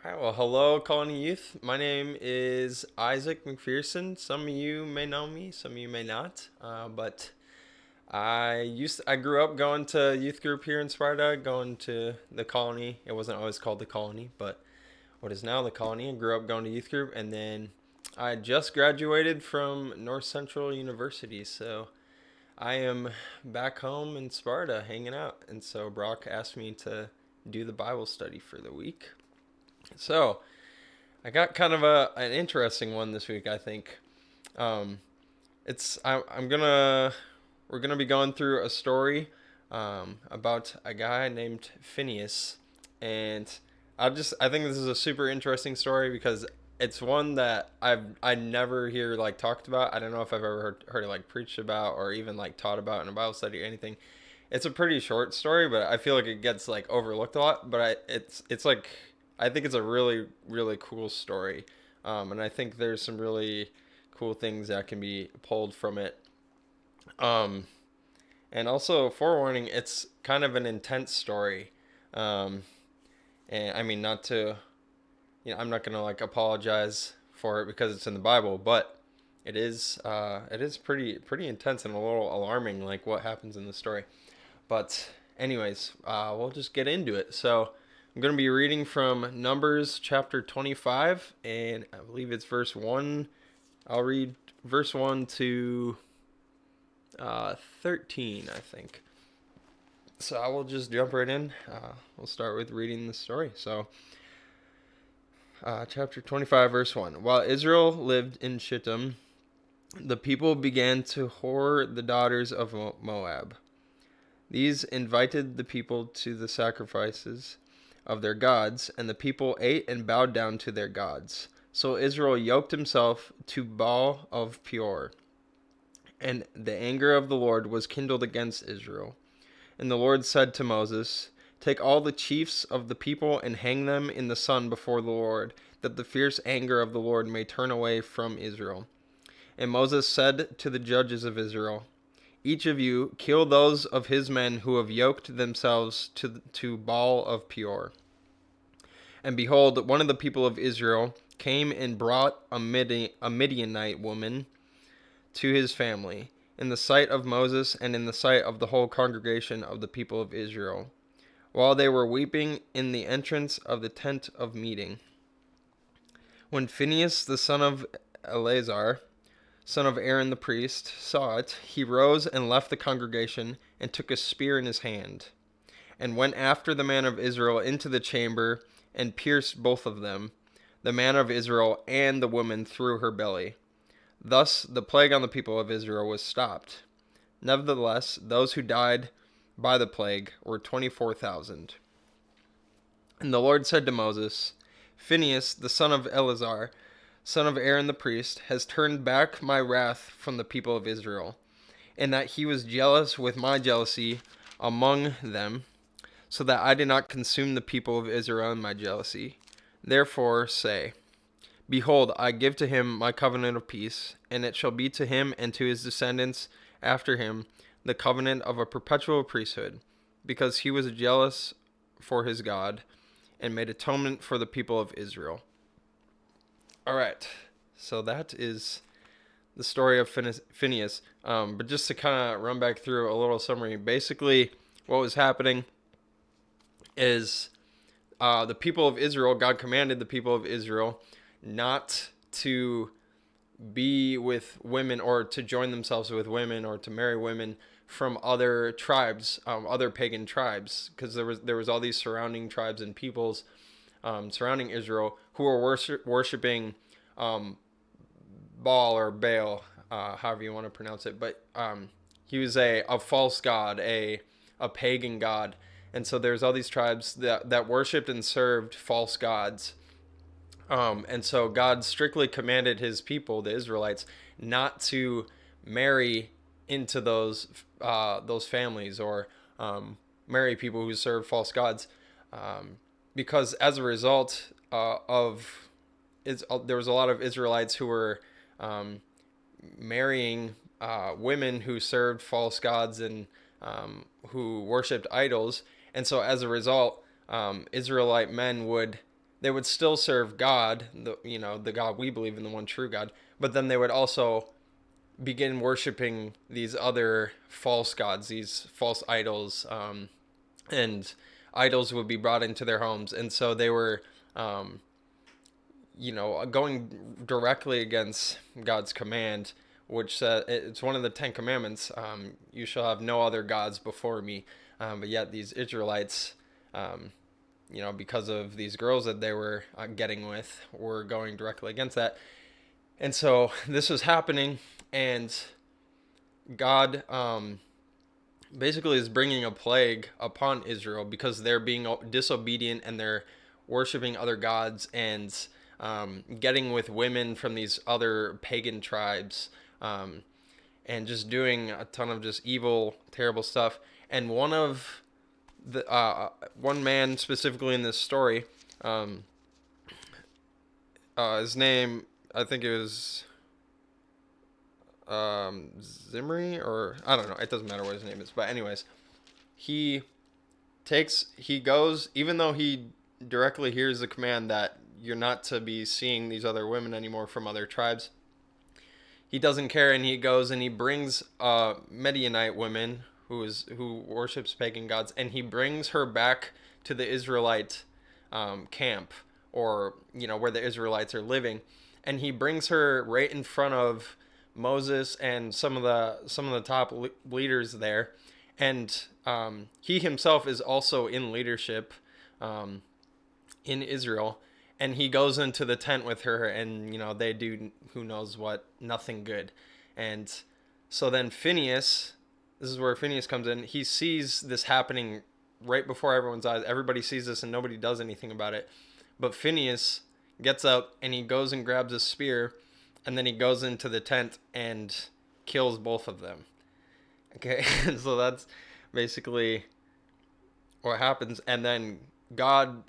All right, well, hello, Colony Youth. My name is Isaac McPherson. Some of you may know me, some of you may not. But I grew up going to youth group here in Sparta, going to the Colony. It wasn't always called the Colony, but what is now the Colony. I grew up going to youth group, and then I just graduated from North Central University, so I am back home in Sparta hanging out. And so Brock asked me to do the Bible study for the week. So I got kind of an interesting one this week, I think. Um, I'm gonna we're gonna be going through a story about a guy named Phineas, and I think this is a super interesting story because it's one that I never hear like talked about. I don't know if I've ever heard it like preached about or even like taught about in a Bible study or anything. It's a pretty short story, but I feel like it gets like overlooked a lot. But it's like I think it's a really really cool story, and I think there's some really cool things that can be pulled from it. Um, and also forewarning, it's kind of an intense story. Um, and I mean, not to, I'm not gonna like apologize for it because it's in the Bible, but it is pretty intense and a little alarming, like what happens in the story. But anyways, we'll just get into it. So I'm going to be reading from Numbers chapter 25, and I believe it's verse 1. I'll read verse 1 to 13, I think. So I will just jump right in. We'll start with reading the story. So, chapter 25, verse 1. While Israel lived in Shittim, the people began to whore the daughters of Moab. These invited the people to the sacrifices of their gods, and the people ate and bowed down to their gods. So Israel yoked himself to Baal of Peor, and the anger of the Lord was kindled against Israel. And the Lord said to Moses, "Take all the chiefs of the people and hang them in the sun before the Lord, that the fierce anger of the Lord may turn away from Israel." And Moses said to the judges of Israel, "Each of you kill those of his men who have yoked themselves to Baal of Peor." And behold, one of the people of Israel came and brought a Midianite woman to his family, in the sight of Moses and in the sight of the whole congregation of the people of Israel, while they were weeping in the entrance of the tent of meeting. When Phineas the son of Eleazar, son of Aaron the priest, saw it, he rose and left the congregation and took a spear in his hand, and went after the man of Israel into the chamber and pierced both of them, the man of Israel and the woman through her belly. Thus the plague on the people of Israel was stopped. Nevertheless, those who died by the plague were 24,000. And the Lord said to Moses, "Phineas, the son of Eleazar, son of Aaron the priest, has turned back my wrath from the people of Israel, and that he was jealous with my jealousy among them, so that I did not consume the people of Israel in my jealousy. Therefore say, Behold, I give to him my covenant of peace, and it shall be to him and to his descendants after him the covenant of a perpetual priesthood, because he was jealous for his God, and made atonement for the people of Israel." All right, so that is the story of Phineas. But just to kind of run back through a little summary, basically what was happening is the people of Israel, God commanded the people of Israel not to be with women or to join themselves with women or to marry women from other tribes, other pagan tribes, because there was all these surrounding tribes and peoples surrounding Israel who were worshiping Baal or Baal, however you want to pronounce it, but he was a false god, a pagan god, and so there's all these tribes that worshipped and served false gods. And so God strictly commanded his people, the Israelites, not to marry into those families or marry people who serve false gods, because as a result there was a lot of Israelites who were marrying women who served false gods and who worshipped idols, and so as a result, Israelite men would they would still serve God, the God we believe in, the one true God, but then they would also begin worshiping these other false gods, these false idols, and idols would be brought into their homes, and so they were, going directly against God's command, which it's one of the 10 Commandments. You shall have no other gods before me. But yet these Israelites, because of these girls that they were getting with, were going directly against that. And so this was happening, and God basically is bringing a plague upon Israel because they're being disobedient and they're worshiping other gods and getting with women from these other pagan tribes, and just doing a ton of just evil, terrible stuff. And one man specifically in this story, his name, I think it was Zimri, or I don't know. It doesn't matter what his name is. But anyways, he goes, even though he directly hears the command that you're not to be seeing these other women anymore from other tribes, he doesn't care, and he goes and he brings a Midianite woman who worships pagan gods, and he brings her back to the Israelite camp, or where the Israelites are living, and he brings her right in front of Moses and some of the top leaders there, and he himself is also in leadership in Israel, and he goes into the tent with her, and they do who knows what, nothing good. And so then Phineas, this is where Phineas comes in. He sees this happening right before everyone's eyes. Everybody sees this and nobody does anything about it. But Phineas gets up and he goes and grabs a spear, and then he goes into the tent and kills both of them. Okay, and so that's basically what happens. And then God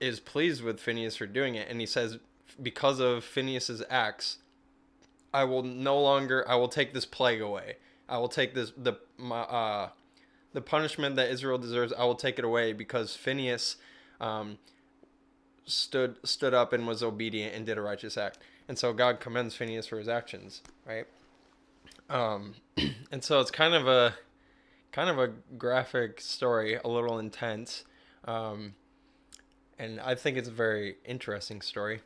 is pleased with Phineas for doing it, and he says, because of Phineas's acts, I will take this plague away. I will take the punishment that Israel deserves. I will take it away because Phineas stood up and was obedient and did a righteous act. And so God commends Phineas for his actions, right? And so it's kind of a graphic story, a little intense, and I think it's a very interesting story.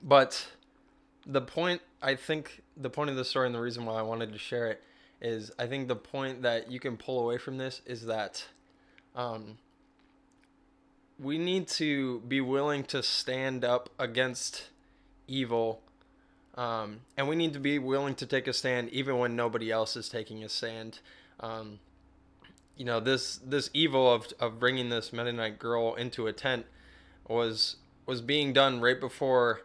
But the point of the story, and the reason why I wanted to share it, is I think the point that you can pull away from this is that we need to be willing to stand up against evil, and we need to be willing to take a stand even when nobody else is taking a stand. This evil of bringing this Mennonite girl into a tent was being done right before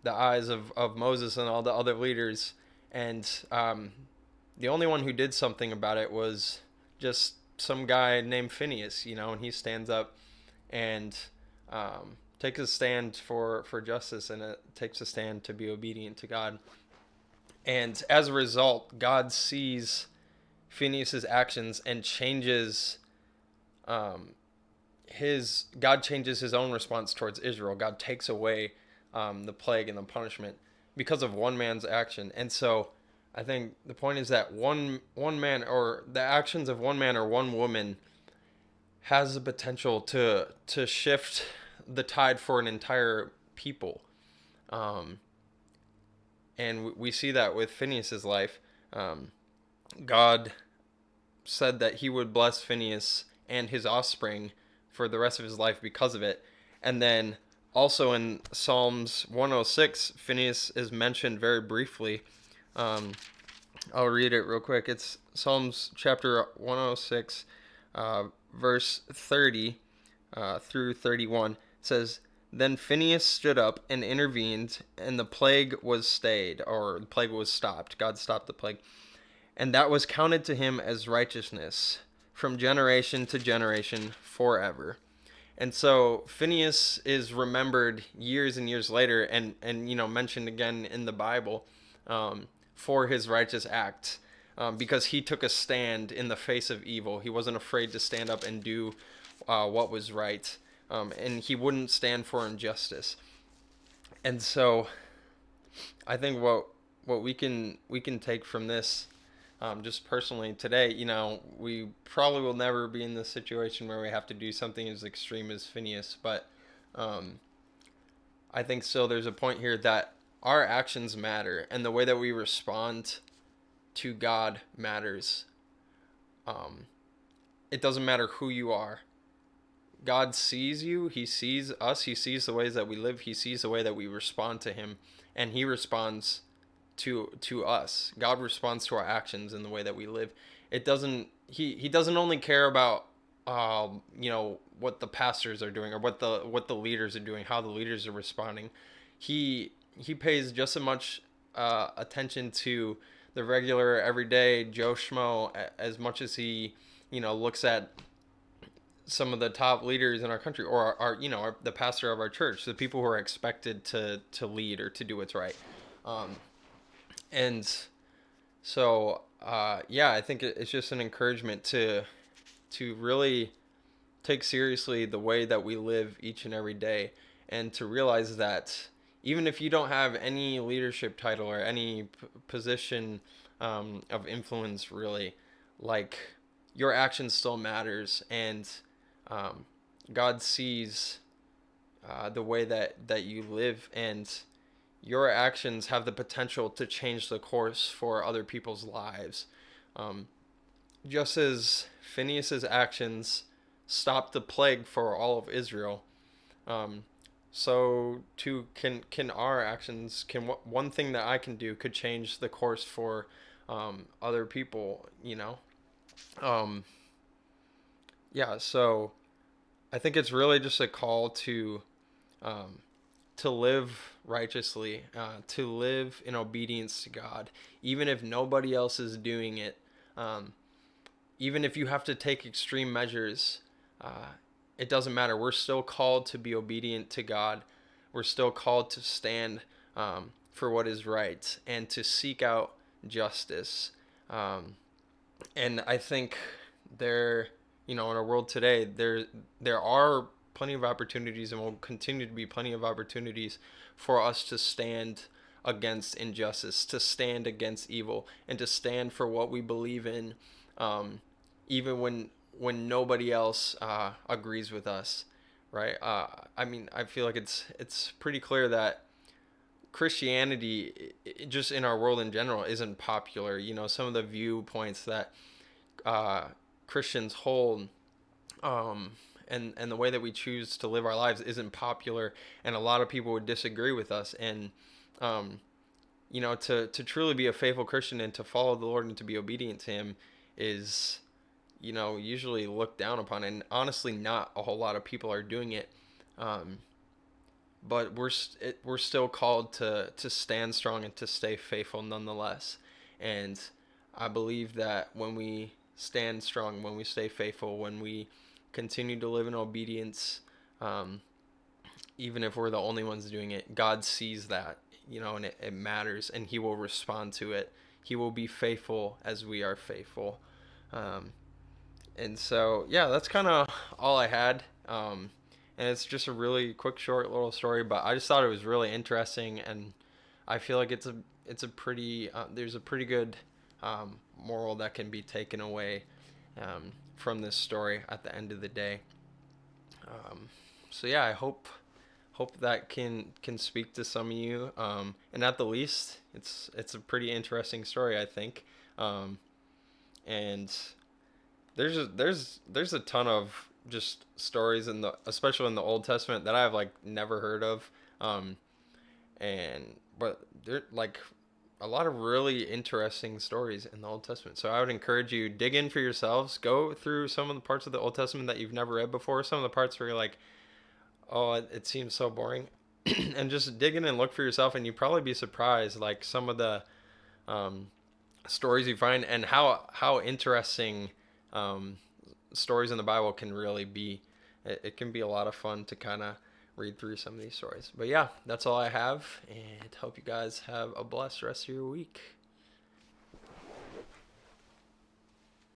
the eyes of Moses and all the other leaders, and the only one who did something about it was just some guy named Phineas, and he stands up and takes a stand for justice, and it takes a stand to be obedient to God. And as a result, God sees Phineas's actions and changes his own response towards Israel. God takes away the plague and the punishment because of one man's action. And so I think the point is that one man, or the actions of one man or one woman, has the potential to shift the tide for an entire people. And we see that with Phineas's life. God said that he would bless Phineas and his offspring for the rest of his life because of it. And then also in Psalms 106, Phineas is mentioned very briefly. I'll read it real quick. It's Psalms chapter 106, verse 30 through 31. It says, "Then Phineas stood up and intervened, and the plague was stayed," or the plague was stopped. God stopped the plague. "And that was counted to him as righteousness from generation to generation forever." And so Phineas is remembered years and years later, and mentioned again in the Bible for his righteous act, because he took a stand in the face of evil. He wasn't afraid to stand up and do what was right. and he wouldn't stand for injustice. And so I think what we can take from this, just personally today, we probably will never be in this situation where we have to do something as extreme as Phineas, but um, I think still there's a point here that our actions matter, and the way that we respond to God matters. Um, it doesn't matter who you are. God sees you. He sees us. He sees the ways that we live. He sees the way that we respond to Him, and He responds to us. God responds to our actions in the way that we live. It doesn't. He doesn't only care about what the pastors are doing or what the leaders are doing, how the leaders are responding. He pays just as much attention to the regular everyday Joe Schmo as much as he looks at some of the top leaders in our country, or the pastor of our church, the people who are expected to lead or to do what's right. And so yeah, I think it's just an encouragement to really take seriously the way that we live each and every day, and to realize that even if you don't have any leadership title or any position of influence, really, like, your action still matters, and God sees the way that you live, and your actions have the potential to change the course for other people's lives. Just as Phineas's actions stopped the plague for all of Israel, so too can our actions, can one thing that I can do could change the course for other people. Um, yeah, so I think it's really just a call um, to live righteously, to live in obedience to God, even if nobody else is doing it. Even if you have to take extreme measures, it doesn't matter. We're still called to be obedient to God. We're still called to stand for what is right and to seek out justice. And I think in our world today, there are plenty of opportunities, and will continue to be plenty of opportunities for us to stand against injustice, to stand against evil, and to stand for what we believe in, even when nobody else agrees with us, right? I mean, I feel like it's pretty clear that Christianity, just in our world in general, isn't popular. Some of the viewpoints that Christians hold, and the way that we choose to live our lives isn't popular, and a lot of people would disagree with us. And to truly be a faithful Christian and to follow the Lord and to be obedient to Him is usually looked down upon, and honestly, not a whole lot of people are doing it. But we're still called to stand strong and to stay faithful nonetheless. And I believe that when we stand strong, when we stay faithful, when we continue to live in obedience, even if we're the only ones doing it, God sees that, and it matters, and He will respond to it. He will be faithful as we are faithful. And so, yeah, that's kind of all I had. And it's just a really quick, short little story, but I just thought it was really interesting, and I feel like it's a pretty there's a pretty good moral that can be taken away from this story at the end of the day. So yeah, I hope that can speak to some of you, and at the least, it's a pretty interesting story, I think. And there's a ton of just stories especially in the Old Testament, that I've never heard of, but they're a lot of really interesting stories in the Old Testament. So I would encourage you, dig in for yourselves, go through some of the parts of the Old Testament that you've never read before, some of the parts where you're like, oh, it seems so boring, and just dig in and look for yourself, and you'd probably be surprised, some of the stories you find, and how interesting stories in the Bible can really be. It can be a lot of fun to kind of read through some of these stories. But yeah, that's all I have, and hope you guys have a blessed rest of your week.